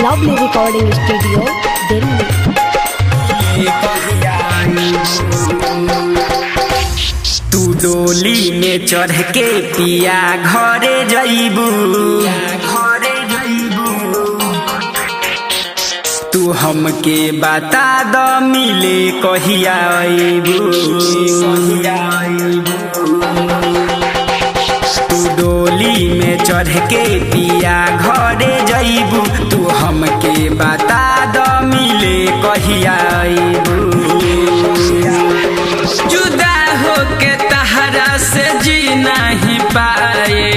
Lovely recording studio Delhi. तू डोली में चढ़ के पिया घरे जइबू, तू हमके बता द मिले कहिया अइबू। तू डोली में चढ़ के पिया घरे जइबू, तू हमके बता द मिले कहिया अइबू। जुदा होके तहरा से जी नहीं पाए,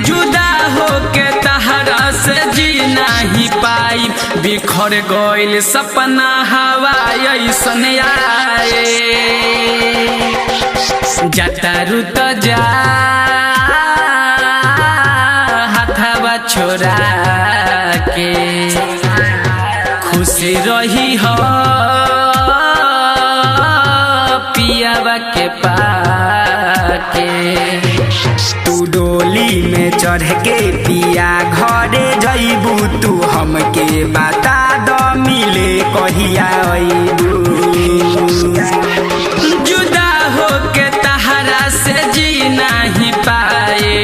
जुदा होके तहरा से जी नहीं पाई। बिखर गइल सपना हवा ऐसन आए, जतारू तो जा हथवा छोड़ा के, खुश रही हो पियावा के पाके। तू डोली में चढ़ के पिया घरे जइबू, तू हमके बता द मिले कहिया अइबू। जुदा होके तहरा से जी नहीं पाए,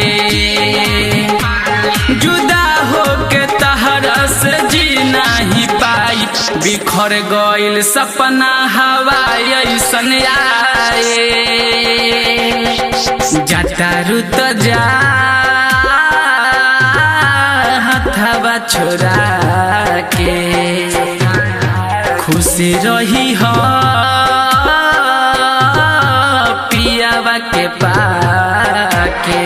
जुदा होके तहरा से जी नहीं पाई। बिखर गइल सपना हवा ऐसन आए, जतारू तो जा हथवा छोड़ा के, खुश रही हो पियावा के पाके।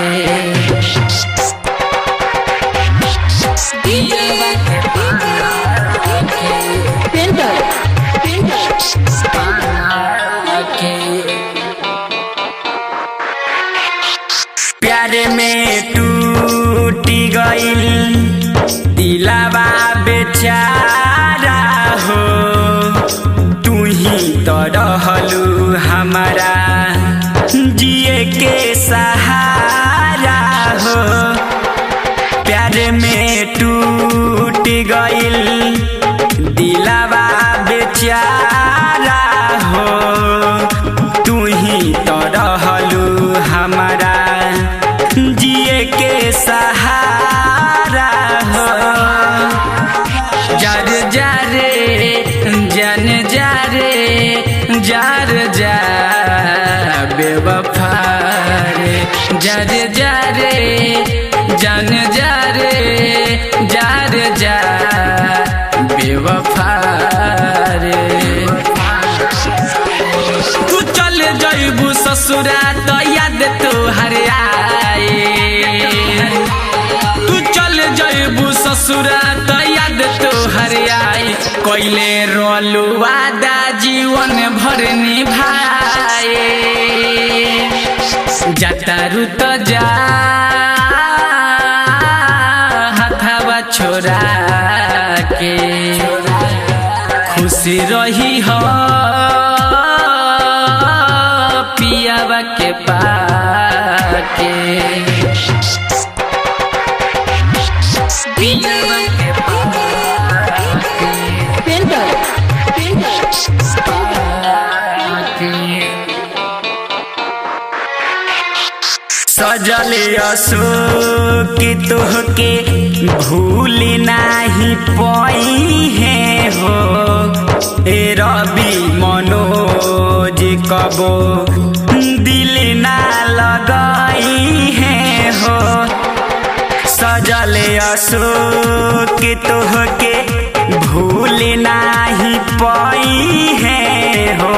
प्यार में टूटी गइल दिलावा बेचारा हो, तू ही तो रहलू हमारा जिए के सहारा हो। प्यार में टूट गइल दिलावा बेचारा हो, तू ही तो रहलू हमारा जिए के सहारा हो। जार जारे जान जारे जार जा बेवफा रे, जार जारे जान जारे जार जा बेवफा रे। तू चल जइबू ससुरा तो याद तोहर आए, तू चल जइबू ससुरा तो याद तोहर आई। कइले रोलू वादा जीवन भर निभाए, जतारू तो जा हथवा छोड़ा के, खुश रही हो पियावा के पाके। सजल अशोक तोहके भूल नाही पाई है हो, ए रवि मनोज कबो दिल ना लगाई है हो। सजल अशोक तोहके भूल नाही पाई है हो,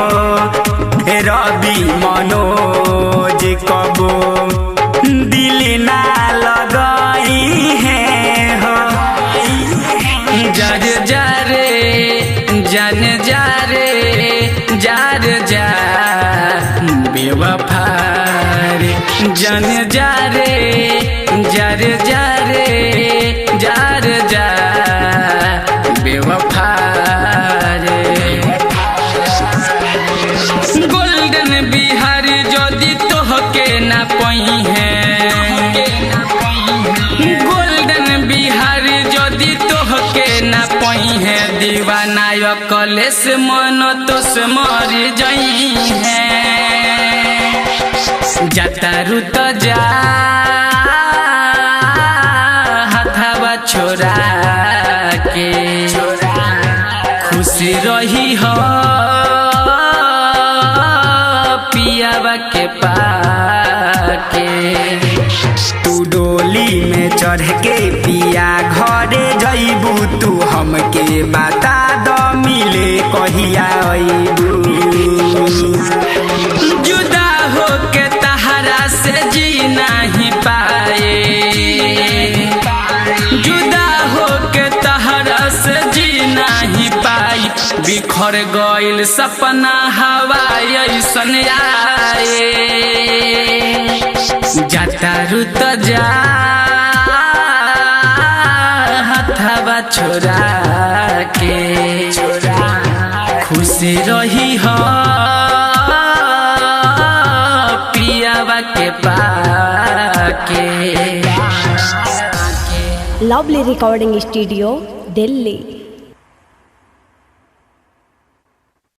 रवि मनोज कबो दिल ना लगाई है हो। जार जारे जान जारे जार जा बेवफा रे, जान जारे जार जारे जार जा बेवफा रे। गोल्डन बिहार जदि तोहके ना पई है, गोल्डन बिहार दीवाना कलेस मन तो से मरी जई है जतारू तो जा हथवा छोड़ा के खुशी रही हो पियावा के पाके तू डोली में चढ़ के पिया घरे जइबू तू हमके बता द मिले कहिया अइबू जुदा होके तहरा से जी नहीं पाए जुदा होके तहरा से जी नहीं पाई बिखर गइल सपना हवा ऐसन आए जतारू तो जा हथवा छोड़ा के खुशी रही हो पियावा के पाके Lovely Recording Studio, Delhi.